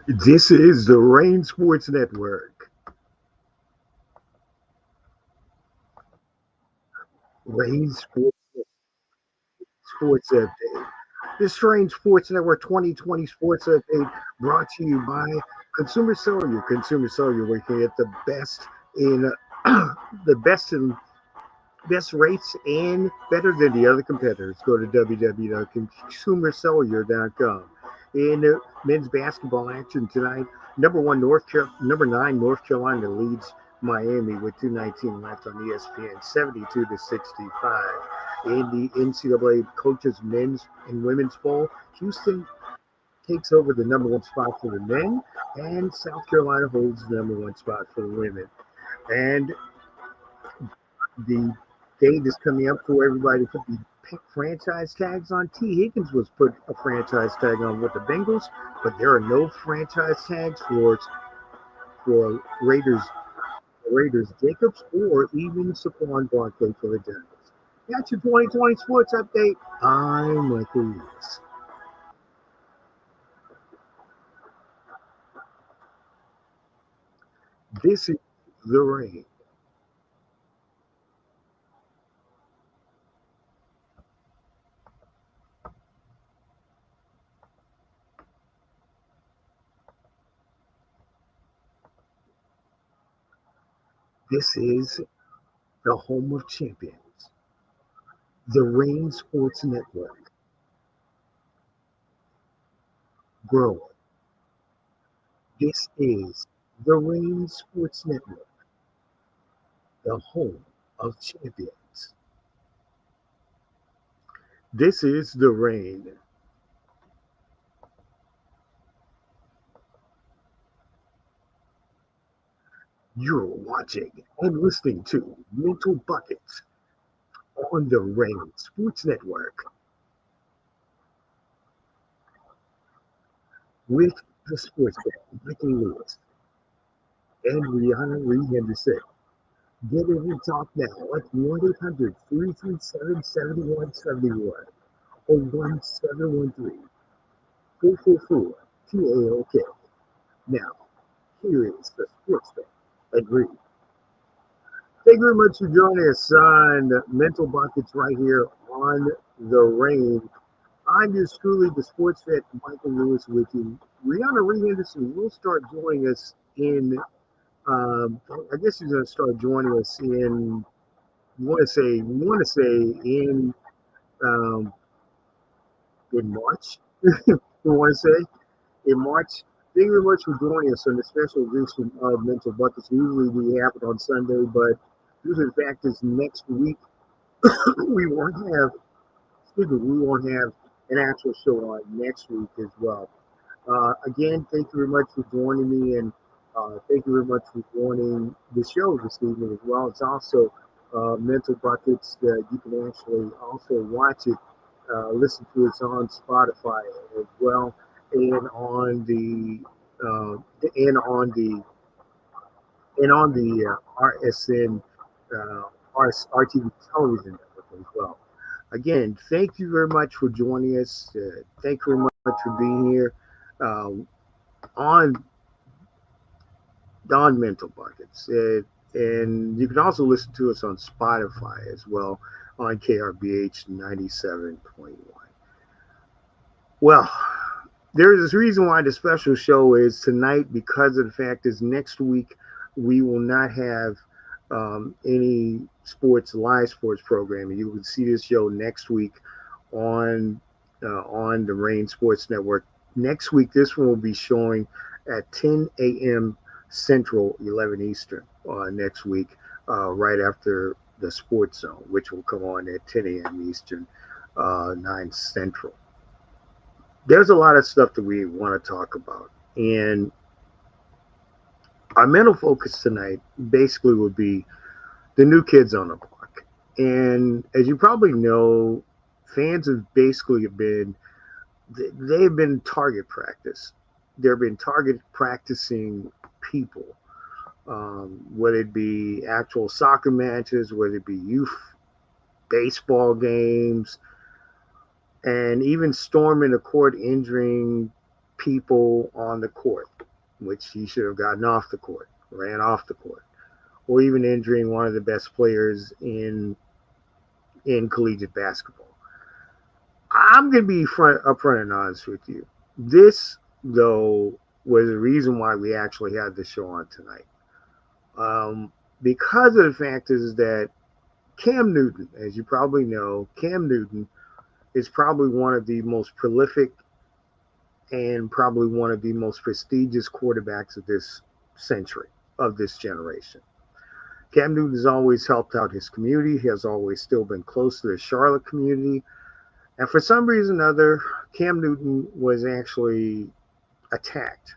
This is the Rain Sports Network. Rain Sports Update. The Strange Sports Network 2020 Sports Update brought to you by Consumer Cellular. Consumer Cellular, where you can get in the best rates and better than the other competitors. Go to www.consumercellular.com. In men's basketball action tonight, number 9 North Carolina leads Miami with 2:19 left on ESPN, 72-65. In the NCAA coaches men's and women's bowl, Houston takes over the number one spot for the men, and South Carolina holds the number one spot for the women. And the date is coming up for everybody to put the franchise tags on. T. Higgins was put a franchise tag on with the Bengals, but there are no franchise tags for Raiders Jacobs or even Saquon Barkley for the Giants. That's your 2020 sports update. I'm Michael Lewis. This is the rain. This is the home of champions, the Rain Sports Network. Growing. This is the Rain Sports Network, the home of champions. This is the Rain. You're watching and listening to Mental Buckets on the Rain Sports Network with the sports fan, Michael Lewis and Rihanna Reed Henderson. Get in and talk now at 1-800-337-7171 or 1713-444 TAOK. Now, here is the sports fan. Agreed. Thank you very much for joining us on Mental Buckets right here on the Rain. I'm yours truly, the sports vet, Michael Lewis, with you. Rihanna Reed Henderson will start joining us I guess she's going to start joining us um, in March. We want to say in March. Thank you very much for joining us on the special edition of Mental Buckets. Usually we have it on Sunday, but due to the fact is next week we won't have we won't have an actual show on next week as well. Again, thank you very much for joining me, and thank you very much for joining the show this evening as well. It's also Mental Buckets that you can actually also watch it, listen to it on Spotify as well, and on the uh, and on the RSN RTV television network as well. Again, thank you very much for joining us. Thank you very much for being here uh, on Mental Buckets. And you can also listen to us on Spotify as well on KRBH 97.1. Well, there's a reason why the special show is tonight because of the fact is next week we will not have any live sports programming. You will see this show next week on on the Rain Sports Network. Next week, this one will be showing at 10 a.m. Central, 11 Eastern next week, right after the Sports Zone, which will come on at 10 a.m. Eastern, 9 Central. There's a lot of stuff that we want to talk about. And our mental focus tonight basically would be the new kids on the block. And as you probably know, fans have basically been they've been target practice. They've been target practicing people, whether it be actual soccer matches, whether it be youth baseball games, and even storming the court, injuring people on the court, which he should have gotten off the court, ran off the court, or even injuring one of the best players in collegiate basketball. I'm going to be upfront and honest with you. This, though, was the reason why we actually had the show on tonight. Because of the fact is that Cam Newton, as you probably know, Cam Newton is probably one of the most prolific and probably one of the most prestigious quarterbacks of this century, of this generation. Cam Newton has always helped out his community. He has always still been close to the Charlotte community. And for some reason or other, Cam Newton was actually attacked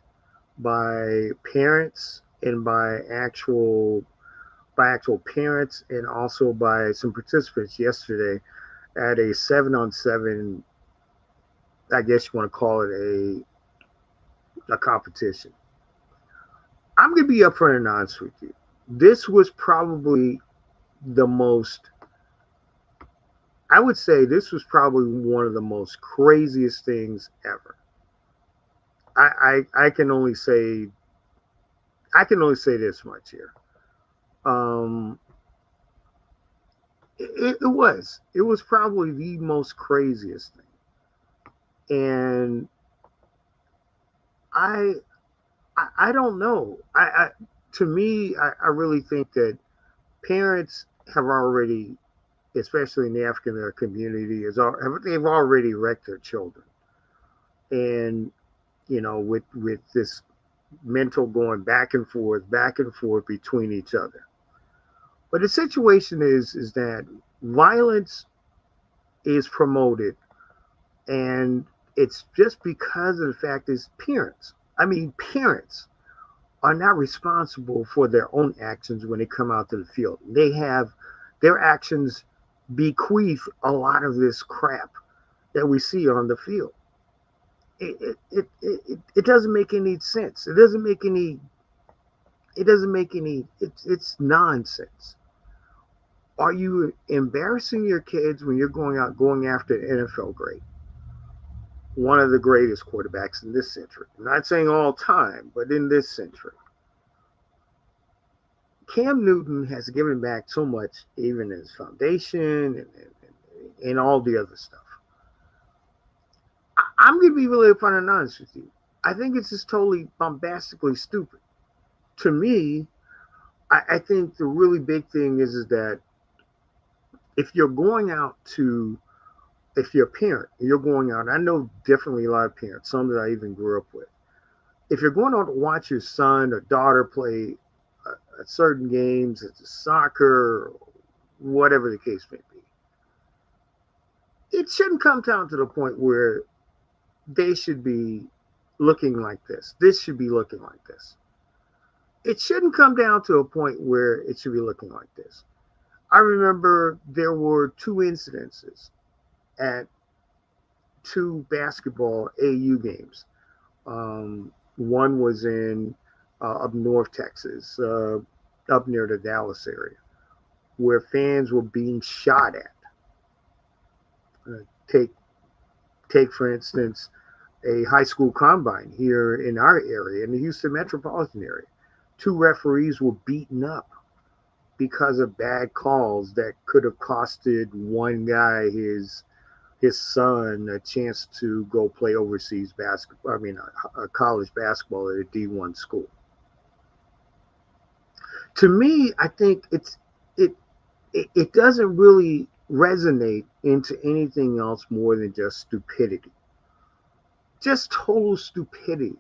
by parents and by actual parents and also by some participants yesterday at a 7-on-7, I guess you want to call it a competition. I'm going to be upfront and honest with you. This was probably the most, I would say this was probably one of the most craziest things ever. I can only say this much here. It was probably the most craziest thing, and I don't know. To me, I really think that parents have already, especially in the African American community, they've already wrecked their children, and with this mental going back and forth between each other. But the situation is that violence is promoted, and it's just because of the fact is parents are not responsible for their own actions when they come out to the field. They have their actions bequeath a lot of this crap that we see on the field. It doesn't make any sense. It's nonsense. Are you embarrassing your kids when you're going after an NFL great? One of the greatest quarterbacks in this century. I'm not saying all time, but in this century. Cam Newton has given back so much, even in his foundation and all the other stuff. I'm going to be really upfront and honest with you. I think it's just totally bombastically stupid. To me, I think the really big thing is that if you're a parent, you're going out, I know definitely a lot of parents, some that I even grew up with. If you're going out to watch your son or daughter play at certain games, it's soccer, whatever the case may be, it shouldn't come down to the point where they should be looking like this. This should be looking like this. It shouldn't come down to a point where it should be looking like this. I remember there were 2 incidences at 2 basketball AU games. One was in up north Texas, up near the Dallas area, where fans were being shot at. Take for instance a high school combine here in our area, in the Houston metropolitan area. 2 referees were beaten up because of bad calls that could have costed one guy his son a chance to go play overseas basketball. I mean, a college basketball at a D1 school. To me, I think it doesn't really resonate into anything else more than just stupidity. Just total stupidity.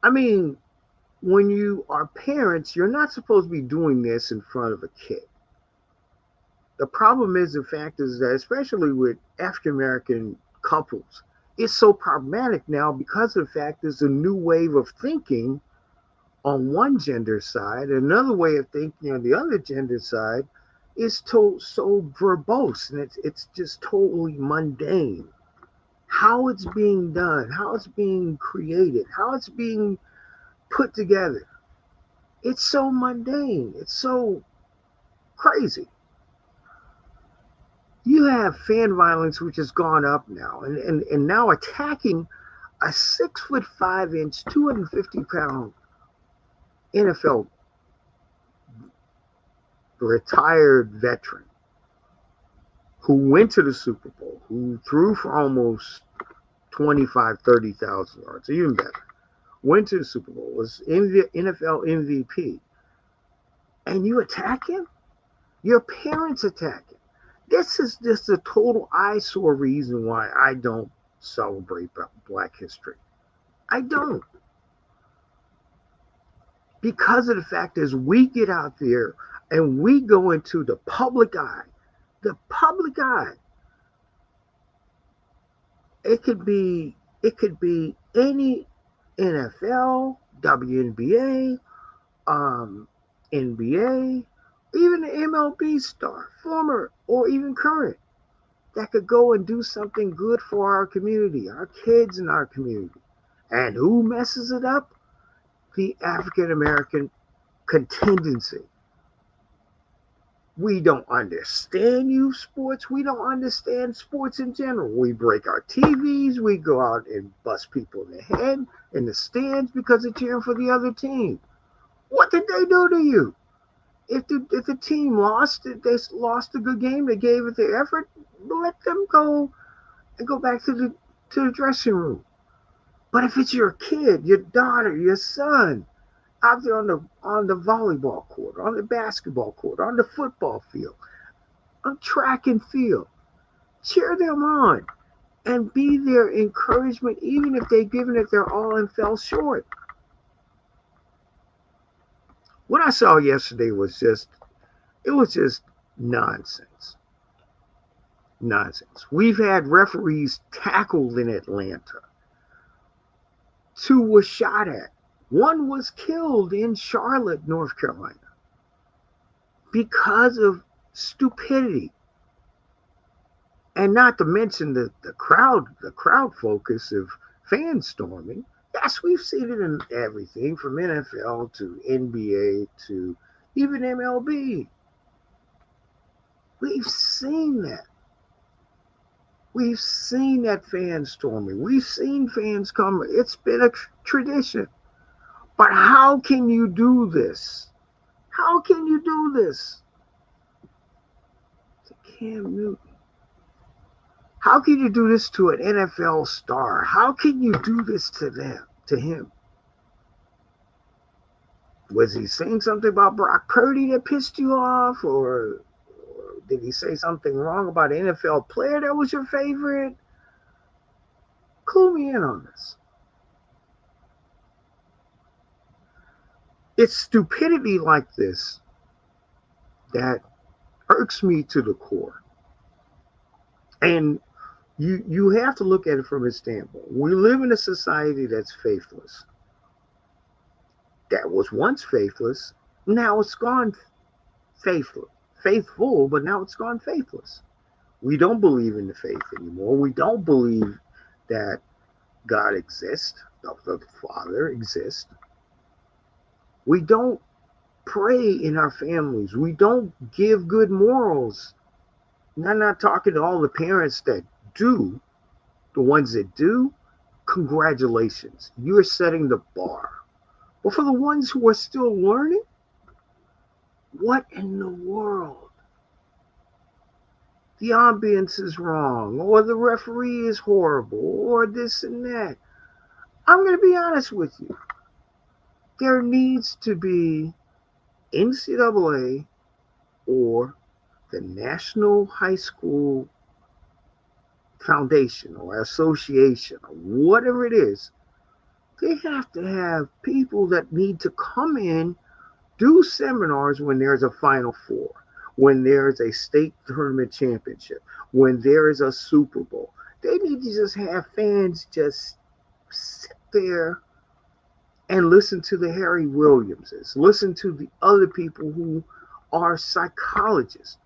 I mean, when you are parents, you're not supposed to be doing this in front of a kid. The problem is, the fact is that, especially with African American couples, it's so problematic now because of the fact there's a new wave of thinking on one gender side. Another way of thinking on the other gender side is so verbose, and it's just totally mundane. How it's being done, how it's being created, how it's being put together. It's so mundane. It's so crazy. You have fan violence, which has gone up now, and now attacking A 6'5", 250-pound NFL retired veteran who went to the Super Bowl, who threw for almost 25, 30,000 yards, even better, went to the Super Bowl, was NFL MVP, and you attack him? Your parents attack him. This is just a total eyesore reason why I don't celebrate Black history. I don't. Because of the fact is we get out there and we go into the public eye. The public eye. It could be any NFL, WNBA, NBA, even an MLB star, former or even current, that could go and do something good for our community, our kids in our community. And who messes it up? The African American contingency. We don't understand youth sports. We don't understand sports in general. We break our TVs. We go out and bust people in the head in the stands because they're cheering for the other team. What did they do to you? If the team lost, they lost a good game, they gave it their effort, let them go and go back to the dressing room. But if it's your kid, your daughter, your son, out there on the volleyball court, on the basketball court, on the football field, on track and field, cheer them on and be their encouragement, even if they've given it their all and fell short. What I saw yesterday was just nonsense. Nonsense. We've had referees tackled in Atlanta. 2 were shot at. 1 was killed in Charlotte, North Carolina, because of stupidity. And not to mention the crowd focus of fan storming. Yes, we've seen it in everything from NFL to NBA to even MLB. We've seen that. We've seen that fan storming. We've seen fans come. It's been a tradition. But how can you do this? How can you do this to Cam Newton? How can you do this to an NFL star? How can you do this to him? Was he saying something about Brock Purdy that pissed you off? Or did he say something wrong about an NFL player that was your favorite? Clue me in on this. It's stupidity like this that irks me to the core. And you have to look at it from a standpoint. We live in a society that's faithless. That was once faithless, now it's gone faithful, but now it's gone faithless. We don't believe in the faith anymore. We don't believe that God exists, the Father exists. We don't pray in our families. We don't give good morals. And I'm not talking to all the parents that do. The ones that do, congratulations. You're setting the bar. But for the ones who are still learning, what in the world? The ambience is wrong, or the referee is horrible, or this and that. I'm going to be honest with you. There needs to be NCAA or the National High School Foundation or Association or whatever it is. They have to have people that need to come in, do seminars when there's a Final Four, when there's a state tournament championship, when there is a Super Bowl. They need to just have fans just sit there and listen to the Harry Williamses, listen to the other people who are psychologists.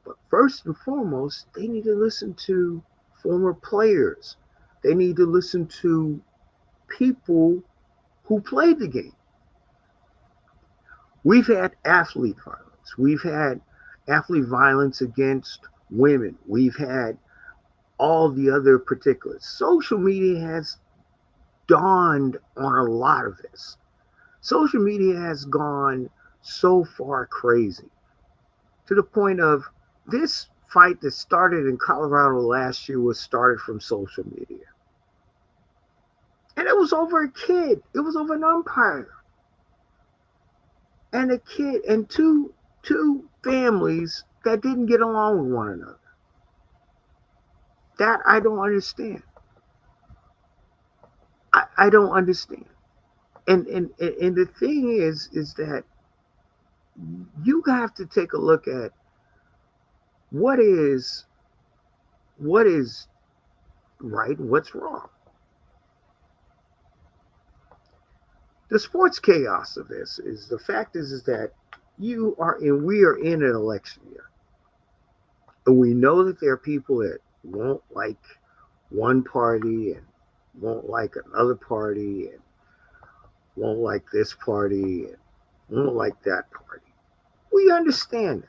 But first and foremost, they need to listen to former players. They need to listen to people who played the game. We've had athlete violence. We've had athlete violence against women. We've had all the other particulars. Social media has dawned on a lot of this. Social media has gone so far crazy to the point of this fight that started in Colorado last year was started from social media. And it was over a kid. It was over an umpire. And a kid and two families that didn't get along with one another. That I don't understand. I don't understand. And the thing is that you have to take a look at what is what is right and what's wrong. The sports chaos of this is the fact is that we are in an election year. And we know that there are people that won't like one party and won't like another party and won't like this party and won't like that party. We understand that.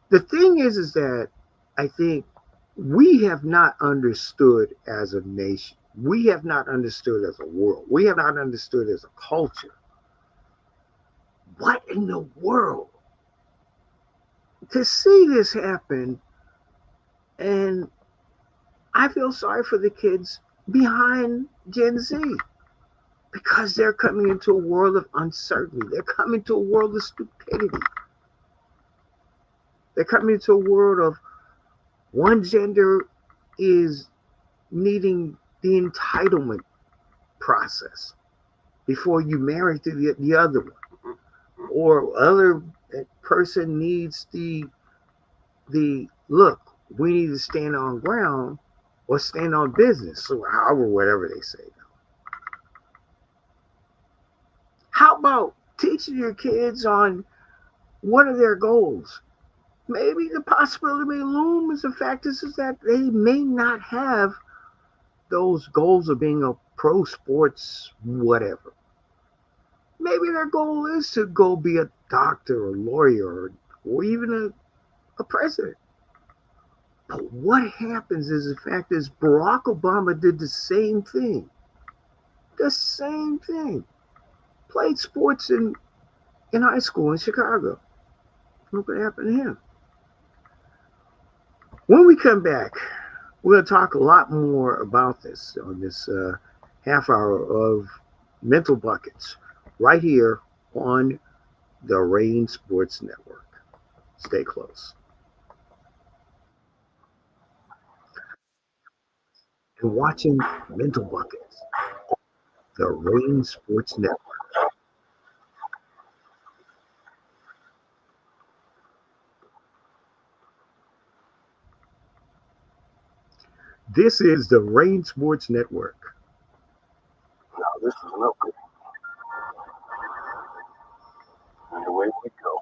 The thing is that I think we have not understood as a nation. We have not understood as a world. We have not understood as a culture. What in the world? To see this happen, and I feel sorry for the kids behind Gen Z because they're coming into a world of uncertainty. They're coming to a world of stupidity. They're coming into a world of one gender is needing the entitlement process before you marry to the other one, or other person needs the look. We need to stand on ground or stand on business, or however, whatever they say. How about teaching your kids on what are their goals? Maybe the possibility may loom is the fact is that they may not have those goals of being a pro sports whatever. Maybe their goal is to go be a doctor or lawyer or even a president. But what happens is the fact is Barack Obama did the same thing. The same thing. Played sports in high school in Chicago. Look what happened to him. When we come back, we're going to talk a lot more about this on this half hour of Mental Buckets right here on the Rain Sports Network. Stay close. And watching Mental Buckets, the Rain Sports Network. This is the Rain Sports Network. Now, this is lovely. And away we go.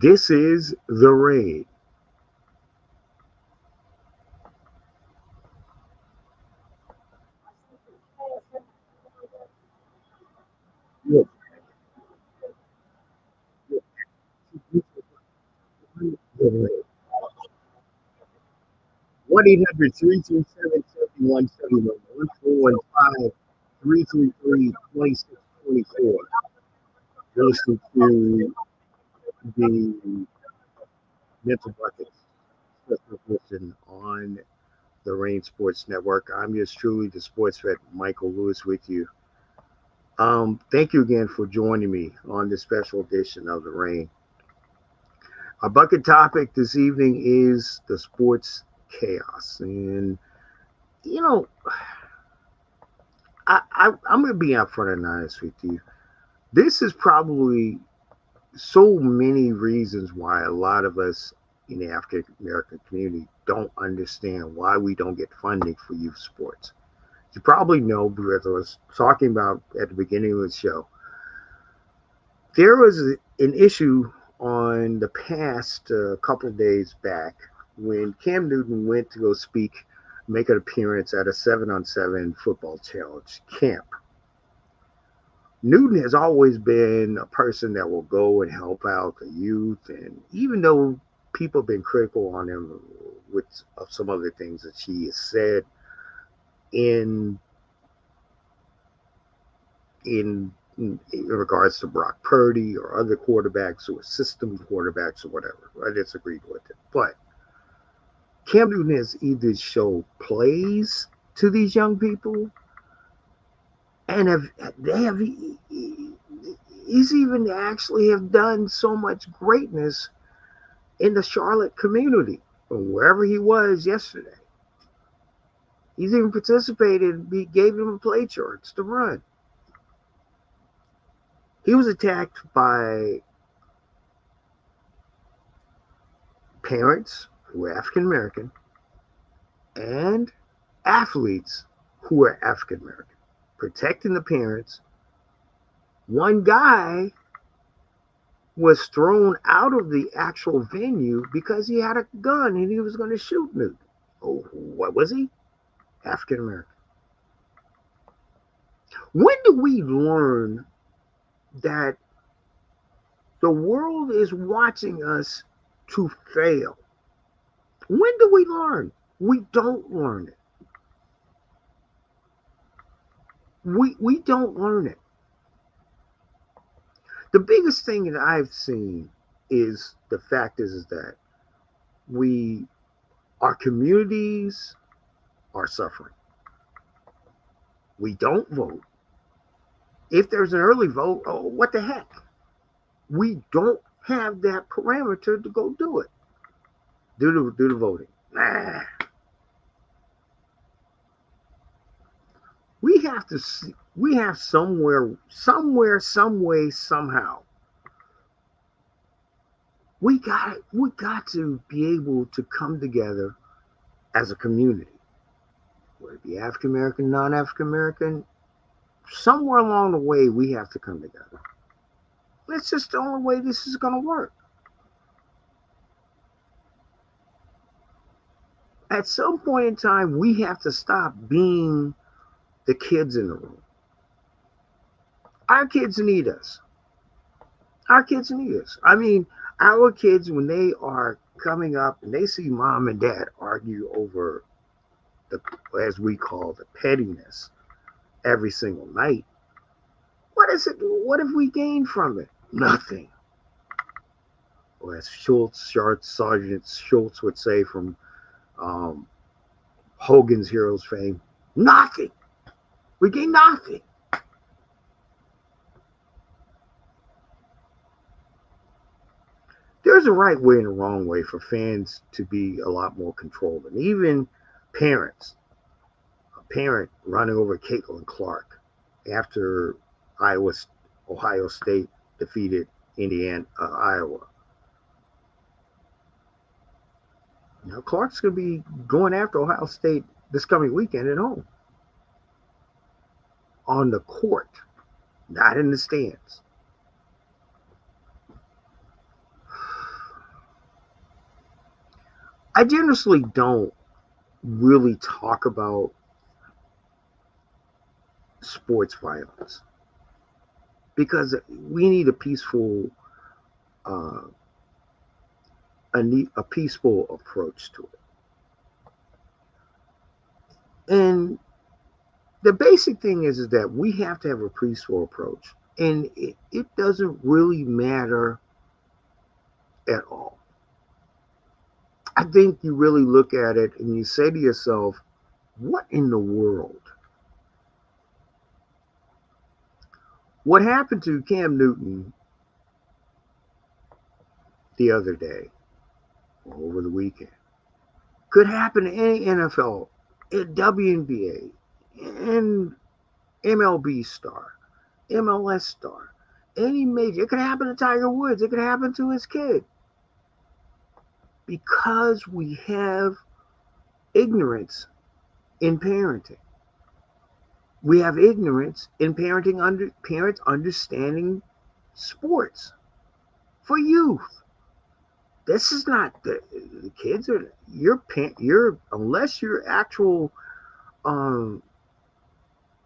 This is the Rain. Look, the Rain. 1-800-337-7171, 1-415-333-2624. You're listening to the Mental Buckets special edition on the Rain Sports Network. I'm yours truly, the sports vet Michael Lewis, with you. Thank you again for joining me on this special edition of the Rain. Our bucket topic this evening is the sports chaos, and you know, I'm going to be upfront and honest with you. This is probably so many reasons why a lot of us in the African American community don't understand why we don't get funding for youth sports. You probably know, because I was talking about at the beginning of the show, there was an issue on the past couple of days back when Cam Newton went to go speak, make an appearance at a 7-on-7 football challenge camp. Newton has always been a person that will go and help out the youth, and even though people have been critical on him with some other things that he has said in in regards to Brock Purdy or other quarterbacks or system quarterbacks or whatever, I disagreed with it. But Cam Newton has either shown plays to these young people, and he's even actually have done so much greatness in the Charlotte community, from wherever he was yesterday. He's even participated. He gave him play charts to run. He was attacked by parents who were African American and athletes who were African American, protecting the parents. One guy was thrown out of the actual venue because he had a gun and he was going to shoot Newton. Oh, what was he? African American. When do we learn that the world is watching us to fail? When do we learn? We don't learn it. We don't learn it. The biggest thing that I've seen is the fact is that our communities are suffering. We don't vote. If there's an early vote, oh, what the heck? We don't have that parameter to go do it. Do the voting. Nah. We have to see, we have some way, somehow. We got to be able to come together as a community. Whether it be African American, non-African American, somewhere along the way we have to come together. That's just the only way this is going to work. At some point in time, we have to stop being the kids in the room. Our kids need us. Our kids need us. I mean, our kids, when they are coming up and they see mom and dad argue over the, as we call, the pettiness every single night, what is it? What have we gained from it? Nothing. Or as Sergeant Schultz would say from Hogan's Heroes fame, nothing. We gain nothing. There's a right way and a wrong way for fans to be a lot more controlled. And even parents, a parent running over Caitlin Clark after Ohio State defeated Iowa. Now Clark's going to be going after Ohio State this coming weekend at home. On the court, not in the stands. I generally don't really talk about sports violence because we need a peaceful peaceful approach to it. And the basic thing is that we have to have a peaceful approach. And it doesn't really matter at all. I think you really look at it and you say to yourself, what in the world? What happened to Cam Newton the other day or over the weekend could happen to any NFL, WNBA, and MLB star, MLS star, any major. It could happen to Tiger Woods. It could happen to his kid. Because we have ignorance in parenting. We have ignorance in parents understanding sports for youth. This is not the kids are your unless your actual um,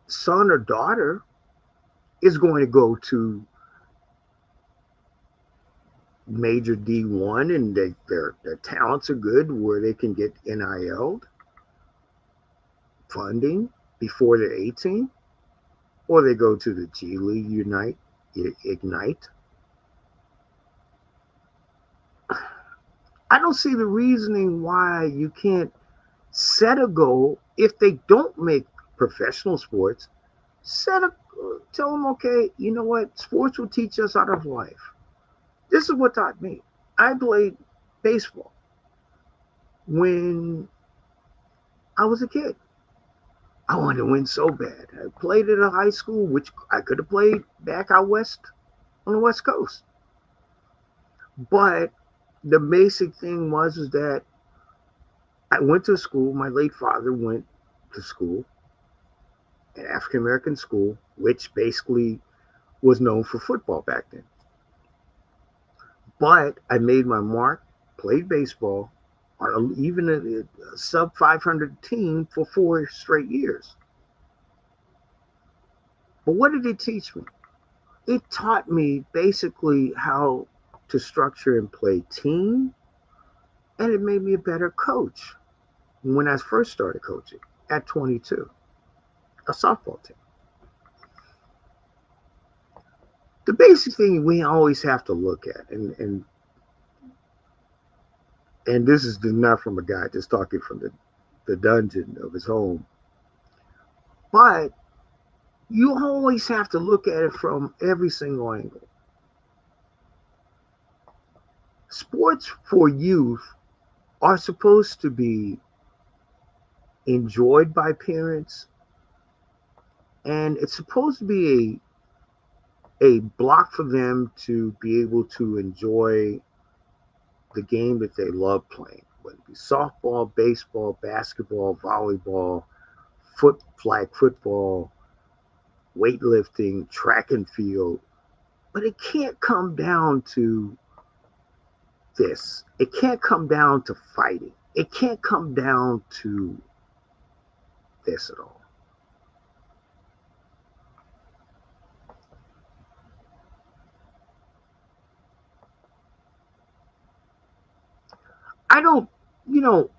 son or daughter is going to go to major D1 and their talents are good where they can get NIL funding before they're 18, or they go to the G League Ignite. I don't see the reasoning why you can't set a goal if they don't make professional sports. Tell them, okay, you know what? Sports will teach us out of life. This is what taught me. I played baseball when I was a kid. I wanted to win so bad. I played at a high school, which I could have played back out west on the West Coast. But the basic thing was is that I went to school. My late father went to school, an African American school, which basically was known for football back then. But I made my mark, played baseball on even a sub 500 team for 4 straight years. But what did it teach me? It taught me basically how to structure and play team, and it made me a better coach when I first started coaching at 22, a softball team. The basic thing we always have to look at, and this is not from a guy just talking from the dungeon of his home, but you always have to look at it from every single angle. Sports for youth are supposed to be enjoyed by parents, and it's supposed to be a block for them to be able to enjoy the game that they love playing, whether it be softball, baseball, basketball, volleyball, flag football, weightlifting, track and field. But it can't come down to this. It can't come down to fighting. It can't come down to this at all. I don't, you know,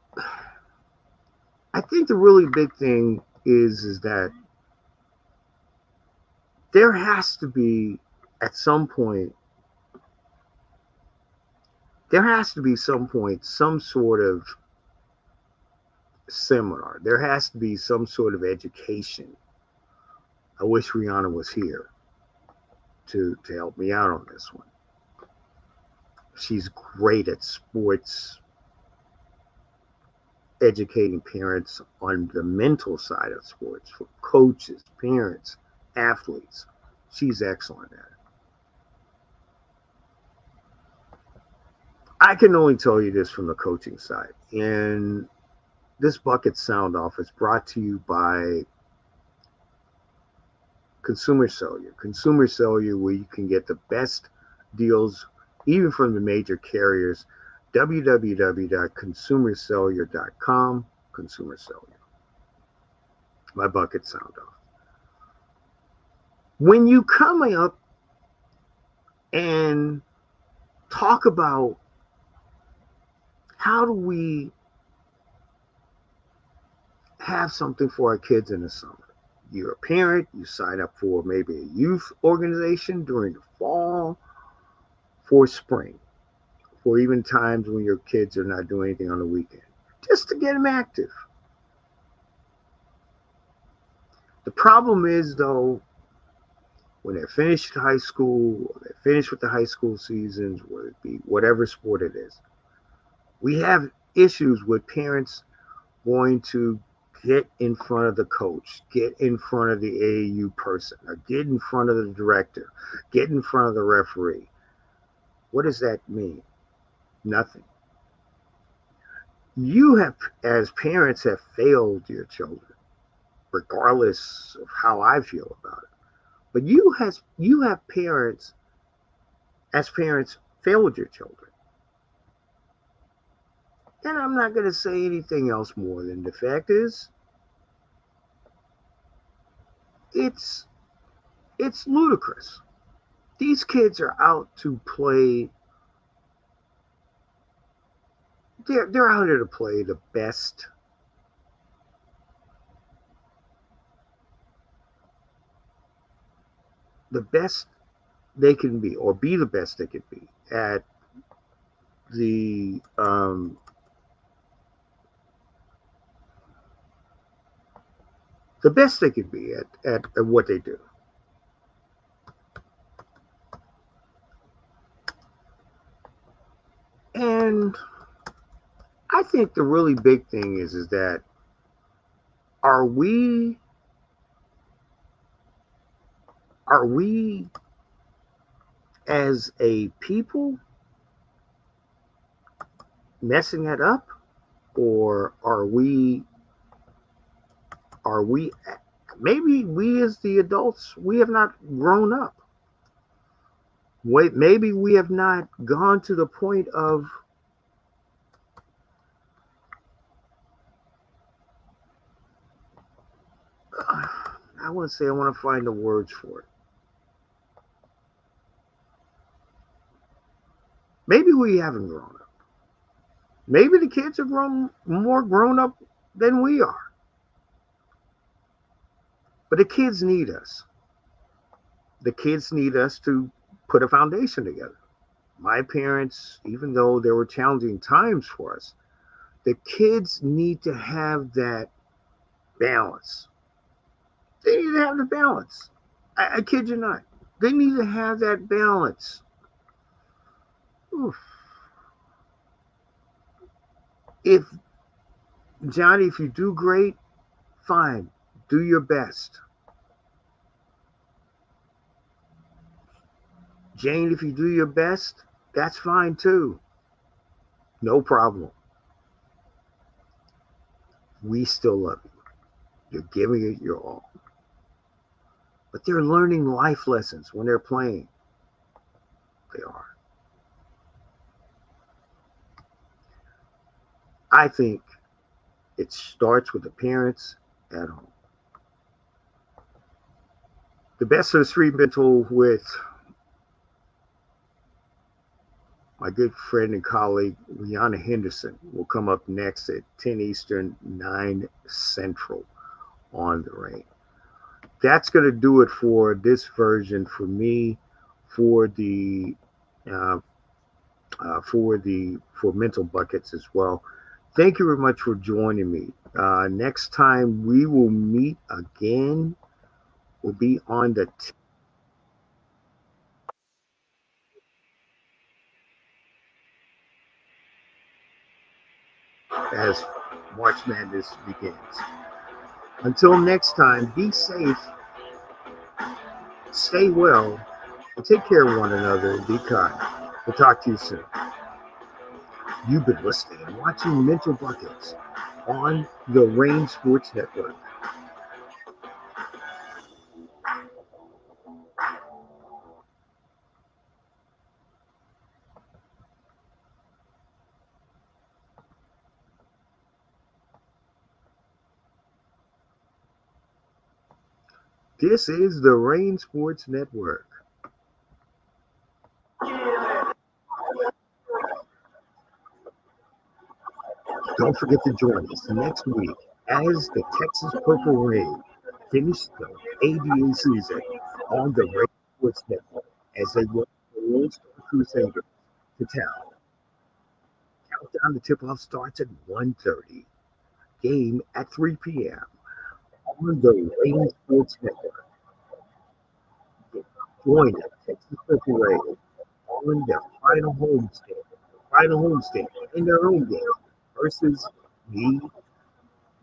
I think the really big thing is that there has to be at some point some sort of seminar. There has to be some sort of education. I wish Rihanna was here to help me out on this one. She's great at sports, educating parents on the mental side of sports for coaches, parents, athletes. She's excellent at it. I can only tell you this from the coaching side. And this Bucket Sound Off is brought to you by Consumer Cellular. Consumer Cellular, where you can get the best deals, even from the major carriers. www.consumercellular.com. Consumer Cellular. My Bucket Sound Off. When you come up and talk about how do we have something for our kids in the summer, you're a parent, you sign up for maybe a youth organization during the fall, for spring, for even times when your kids are not doing anything on the weekend, just to get them active. The problem is, though, when they're finished high school, or they're finished with the high school seasons, whether it be whatever sport it is, we have issues with parents going to get in front of the coach, get in front of the AAU person, or get in front of the director, get in front of the referee. What does that mean? Nothing. You have, as parents, have failed your children, regardless of how I feel about it. But you have parents, as parents, failed your children. And I'm not going to say anything else more than the fact is, it's it's ludicrous. These kids are out to play. They're out here to play the best they can be, or be the best they can be at the the best they can be at what they do. And I think the really big thing is that are we are we as a people messing it up, or are we maybe we as the adults we have not grown up. Wait, maybe we have not gone to the point of I want to say I want to find the words for it. Maybe we haven't grown up. Maybe the kids are more grown up than we are. But the kids need us. The kids need us to put a foundation together. My parents, even though there were challenging times for us, the kids need to have that balance. They need to have the balance. I kid you not. They need to have that balance. Oof. If Johnny, if you do great, fine. Do your best. Jane, if you do your best, that's fine too. No problem. We still love you. You're giving it your all. But they're learning life lessons when they're playing. They are. I think it starts with the parents at home. The best of the street mental with my good friend and colleague, Rihanna Henderson, will come up next at 10 Eastern, 9 Central on the Rain. That's going to do it for this version for me for the uh, for mental buckets as well. Thank you very much for joining me. Next time we will meet again. We'll be on the as March Madness begins. Until next time, be safe, stay well, and take care of one another and be kind. We'll talk to you soon. You've been listening and watching Mental Buckets on the Rain Sports Network. This is the Rain Sports Network. Don't forget to join us next week as the Texas Purple Rain finish the ABA season on the Rain Sports Network as they welcome the Lone Star Crusaders to town. Countdown to tip-off starts at 1:30. Game at 3 p.m. on the Rain Sports Network. Join the Texas Purple Rain on their final homestand in their own game versus the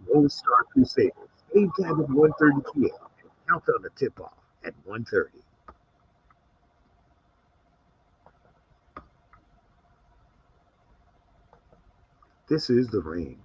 Lone Star Crusaders. Game time at 1:30 p.m. and countdown to tip-off at 1:30. This is the rain.